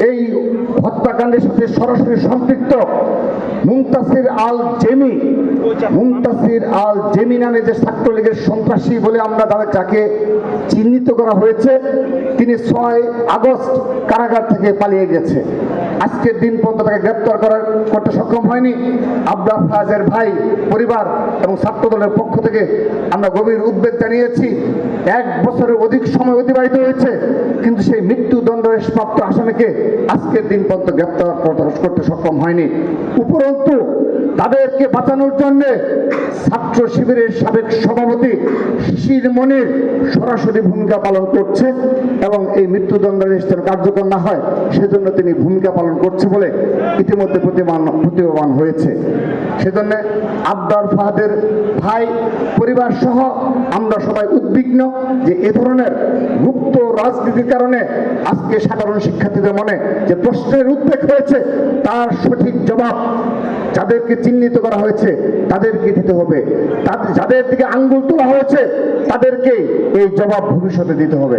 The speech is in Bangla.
এই হত্যাকাণ্ডের সাথে সরাসরি সম্পৃক্ত মুনতাসির আল জেমি নামে যে ছাত্রলীগের সন্ত্রাসী বলে আমরা যাকে চিহ্নিত করা হয়েছে, তিনি 6 আগস্ট কারাগার থেকে পালিয়ে গেছে। আজকের দিন পর্যন্ত তাকে গ্রেপ্তার করতে সক্ষম হয়নি। আবরার ফায়াজের ভাই, পরিবার এবং ছাত্রদলের পক্ষ থেকে আমরা গভীর উদ্বেগ জানিয়েছি। 1 বছরের অধিক সময় অতিবাহিত হয়েছে, কিন্তু সেই মৃত্যুদণ্ডের প্রাপ্ত আসামিকে আজকের দিন পর্যন্ত গ্রেপ্তার করতে সক্ষম হয়নি। উপরন্তু তাদেরকে বাঁচানোর জন্য ছাত্র শিবিরের সাবেক সভাপতি শিশির মনির সরাসরি ভূমিকা পালন করছে এবং এই মৃত্যুদণ্ডাদেশ যেন কার্যকর না হয় সেজন্য তিনি ভূমিকা পালন করছে বলে ইতিমধ্যে প্রতীয়মান হয়েছে। সেজন্য আবরার ফাহাদের ভাই, পরিবার সহ আমরা সবাই উদ্বিগ্ন যে এ ধরনের গুপ্ত রাজনীতির কারণে আজকে সাধারণ শিক্ষার্থীদের মনে যে প্রশ্নের উদ্বেগ হয়েছে, তার সঠিক জবাব যাদেরকে চিহ্নিত করা হয়েছে তাদেরকে দিতে হবে। যাদের দিকে আঙ্গুল তোলা হয়েছে তাদেরকে এই জবাব ভবিষ্যতে দিতে হবে।